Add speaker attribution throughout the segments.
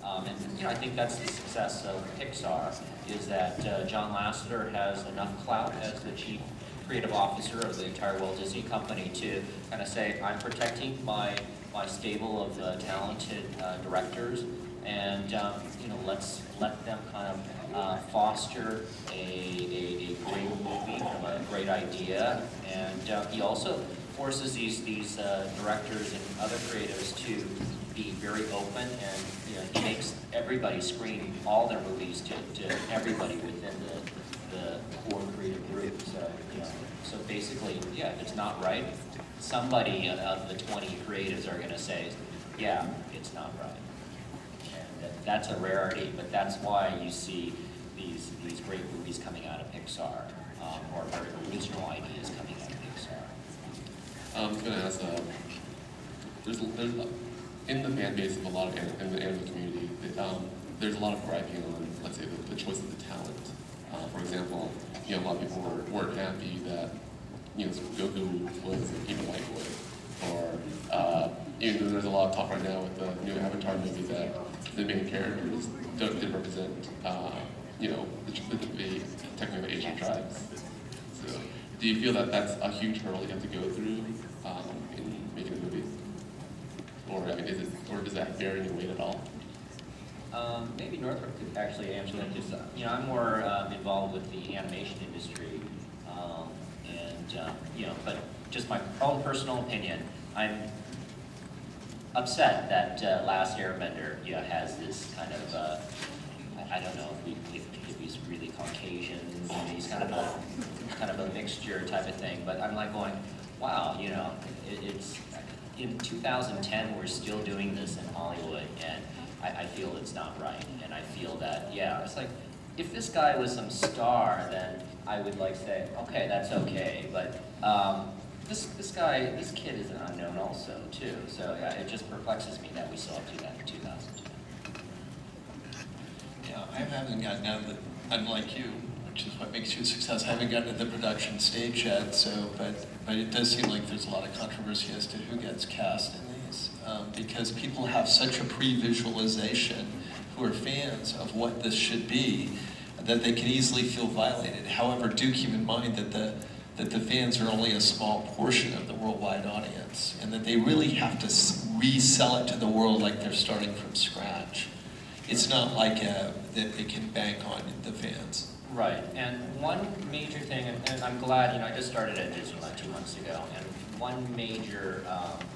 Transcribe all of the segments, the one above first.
Speaker 1: And I think that's the success of Pixar, is that John Lasseter has enough clout as the chief creative officer of the entire Walt Disney Company to kind of say, I'm protecting my stable of talented directors, and let's let them kind of foster a great movie from a great idea. And he also forces these directors and other creatives to be very open, and he makes everybody screen all their movies to everybody within the core creative group. So basically, yeah, if it's not right, somebody of the 20 creatives are going to say, yeah, it's not right. And that's a rarity, but that's why you see these great movies coming out of Pixar, or very original ideas coming out of Pixar.
Speaker 2: I was going to ask, there's in the fan base of a lot of in the anime community, there's a lot of griping on, let's say, the choice of the talent. For example, a lot of people weren't happy that Goku was even a white boy, or even though there's a lot of talk right now with the new Avatar movie that the main characters didn't represent, the technically Asian tribes. So, do you feel that that's a huge hurdle you have to go through in making a movie? Or does that bear any weight at all?
Speaker 1: Maybe Northrop could actually answer that, because I'm more involved with the animation industry, but just my own personal opinion, I'm upset that Last Airbender has this kind of I don't know if he's really Caucasian, and he's kind of a mixture type of thing, but I'm like going, wow, it's in 2010 we're still doing this in Hollywood, and I feel it's not right. And I feel that, yeah, it's like, if this guy was some star, then I would say, okay, that's okay, but this kid is an unknown also too, so yeah, it just perplexes me that we still have to do that in 2010.
Speaker 3: Yeah, I haven't gotten out of the, unlike you, which is what makes you a success, I haven't gotten to the production stage yet, so, but it does seem like there's a lot of controversy as to who gets cast in these, because people have such a pre-visualization, who are fans of what this should be, that they can easily feel violated. However, do keep in mind that the fans are only a small portion of the worldwide audience, and that they really have to resell it to the world like they're starting from scratch. It's not like that they can bank on the fans.
Speaker 1: Right, and one major thing, and I'm glad, I just started at Disney like 2 months ago, and one major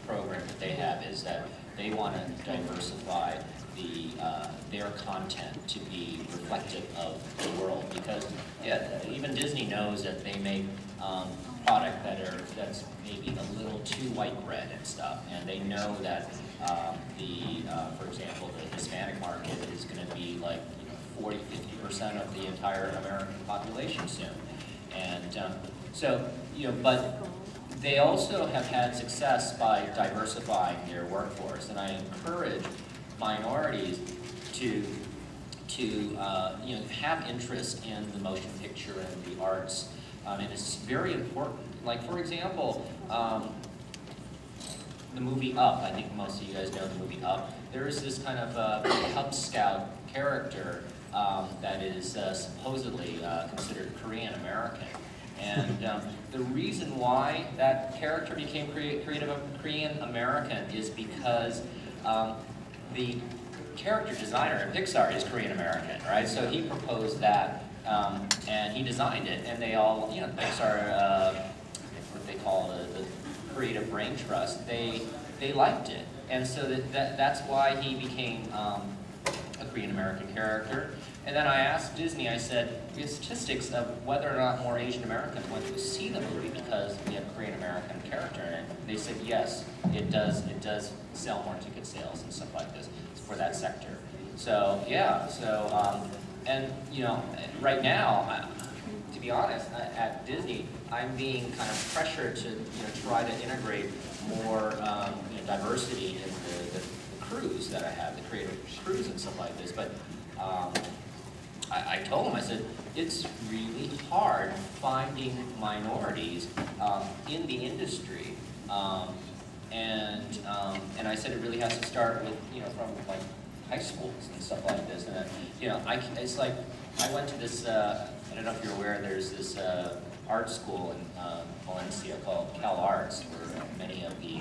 Speaker 1: program that they have is that they want to diversify their content to be reflective of the world, because yeah, even Disney knows that they make product that's maybe a little too white bread and stuff, and they know that for example, the Hispanic market is going to be like 40–50% of the entire American population soon, and but they also have had success by diversifying their workforce, and I encourage minorities to have interest in the motion picture and the arts, and it's very important. Like, for example, the movie Up, I think most of you guys know the movie Up. There is this kind of Cub Scout character that is supposedly considered Korean American. And the reason why that character became Korean American is because the character designer at Pixar is Korean American, right? So he proposed that, and he designed it, and they all, Pixar, what they call the Creative Brain Trust, they liked it, and so that's why he became a Korean American character. And then I asked Disney, I said, we have statistics of whether or not more Asian Americans went to see the movie because we have a Korean American character in it. They said yes, it does sell more ticket sales and stuff like this for that sector. So yeah, and right now, to be honest, at Disney, I'm being kind of pressured to try to integrate more diversity in the crews that I have, the creative crews and stuff like this. But I told him, I said, it's really hard finding minorities in the industry, and I said it really has to start with from like high schools and stuff like this. And you know, it's like I went to this. I don't know if you're aware. There's this art school in Valencia called Cal Arts, where many of the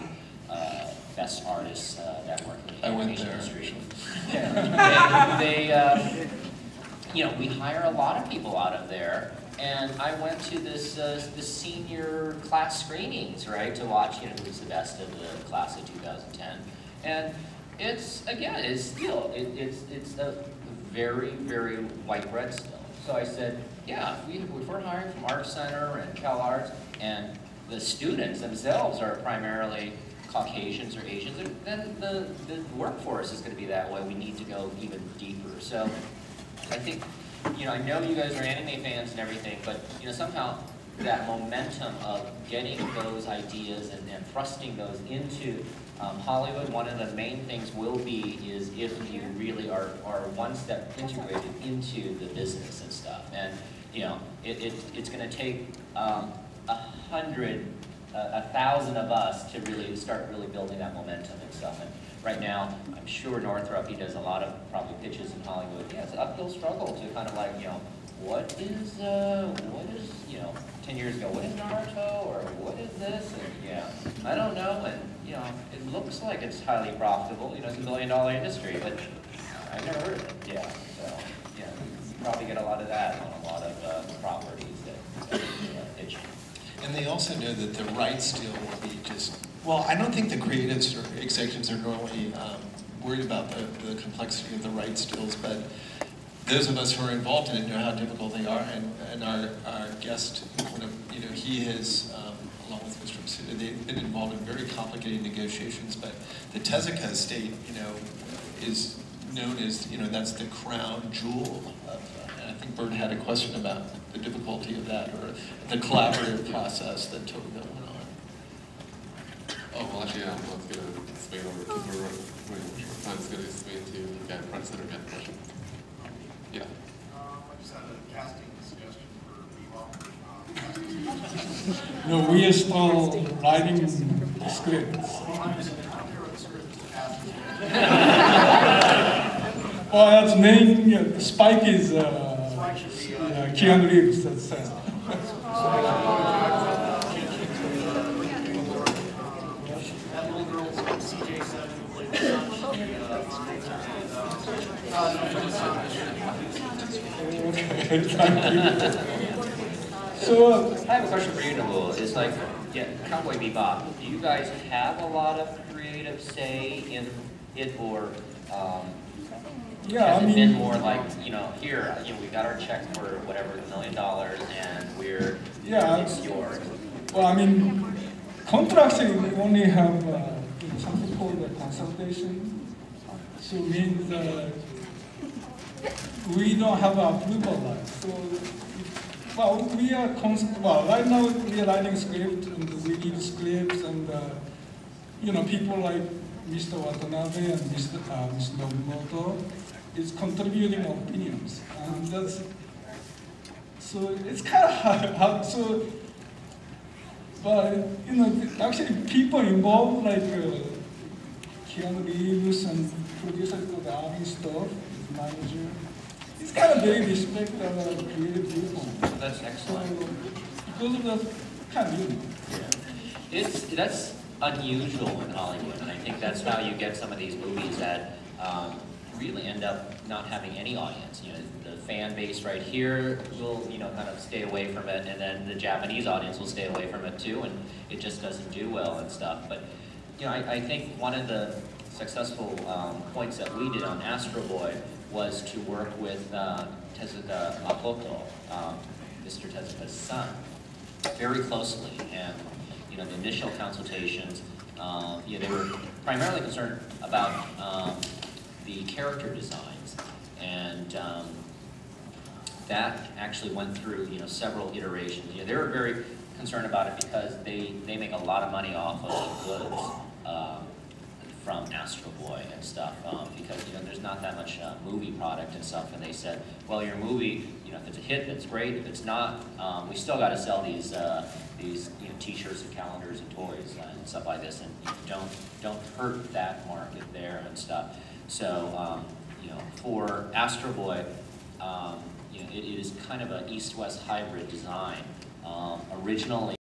Speaker 1: best artists that work in the animation industry. Yeah, they you know, we hire a lot of people out of there. And I went to this the senior class screenings, right, to watch, you know, who's the best of the class of 2010. And it's, again, it's still, it's a very, very white bread still. So I said, yeah, if we're hiring from Art Center and Cal Arts, and the students themselves are primarily Caucasians or Asians, then the workforce is going to be that way. We need to go even deeper. So I think, you know, I know you guys are anime fans and everything, but, you know, somehow that momentum of getting those ideas and thrusting those into Hollywood, one of the main things will be is if you really are one step integrated into the business and stuff. And, you know, it's going to take 100, 1,000 of us to really start really building that momentum and stuff. And right now, I'm sure Northrop, he does a lot of probably pitches in Hollywood. Yeah, it's an uphill struggle to kind of like, you know, what is, you know, 10 years ago, what is Naruto, or what is this? And yeah, I don't know, and, you know, it looks like it's highly profitable. You know, it's $1 billion industry, but I've never heard of it. Yeah, so, yeah, you probably get a lot of that on a lot of properties that pitch.
Speaker 3: And they also know that the rights deal will be just, well, I don't think the creatives or executives are normally worried about the complexity of the rights deals, but those of us who are involved in it know how difficult they are, and our guest, you know, he has, along with Mr. Masuda, they've been involved in very complicated negotiations, but the Tezuka estate, you know, is known as, you know, that's the crown jewel of, and I think Bert had a question about the difficulty of that, or the collaborative process that went on.
Speaker 2: Oh, well, actually, yeah, let's get a explain over. We're running short time. It's going to explain to yeah, front center again. Question. Yeah.
Speaker 4: I just had a casting suggestion for Bebop.
Speaker 5: No, we are still writing the scripts.
Speaker 4: Well, I'm just not here with the script to cast.
Speaker 5: Well, that's main, you know, Spike is Keanu Reeves, that's
Speaker 4: That little girl's CJ7 who played the son.
Speaker 5: okay, thank you. So,
Speaker 1: I have a question for you, Nabul. It's like, yeah, Cowboy Bebop, do you guys have a lot of creative say in it, or
Speaker 5: yeah,
Speaker 1: has
Speaker 5: I
Speaker 1: it been
Speaker 5: mean,
Speaker 1: more like, you know, here, you know, we got our check for whatever, $1 million, and it's yours.
Speaker 5: well, I mean, contractually we only have something called a consultation. So it means we don't have approval rights. So, well, we are right now we are writing scripts, and we need scripts, and you know, people like Mr. Watanabe and Mr. Nobumoto is contributing opinions, and that's so it's kind of hard. So, but you know, actually, people involved like Keanu Reeves and producer called Avi Stuff, manager. It's kind of very respect of creative people.
Speaker 1: That's excellent.
Speaker 5: So, because of the kind of, you know.
Speaker 1: Yeah. That's unusual in Hollywood, and I think that's how you get some of these movies that really end up not having any audience. You know, the fan base right here will, you know, kind of stay away from it, and then the Japanese audience will stay away from it too, and it just doesn't do well and stuff. But, you know, I think one of the successful points that we did on Astro Boy was to work with Tezuka Makoto, Mr. Tezuka's son, very closely. And, you know, the initial consultations, you know, they were primarily concerned about the character designs, and that actually went through, you know, several iterations. You know, they were very concerned about it because they make a lot of money off of the goods from Astro Boy and stuff, because, you know, there's not that much movie product and stuff, and they said, well, your movie, you know, if it's a hit, that's great. If it's not, we still got to sell these you know, T-shirts and calendars and toys and stuff like this, and you don't hurt that market there and stuff. So you know, for Astro Boy, you know, it is kind of an east-west hybrid design. Originally,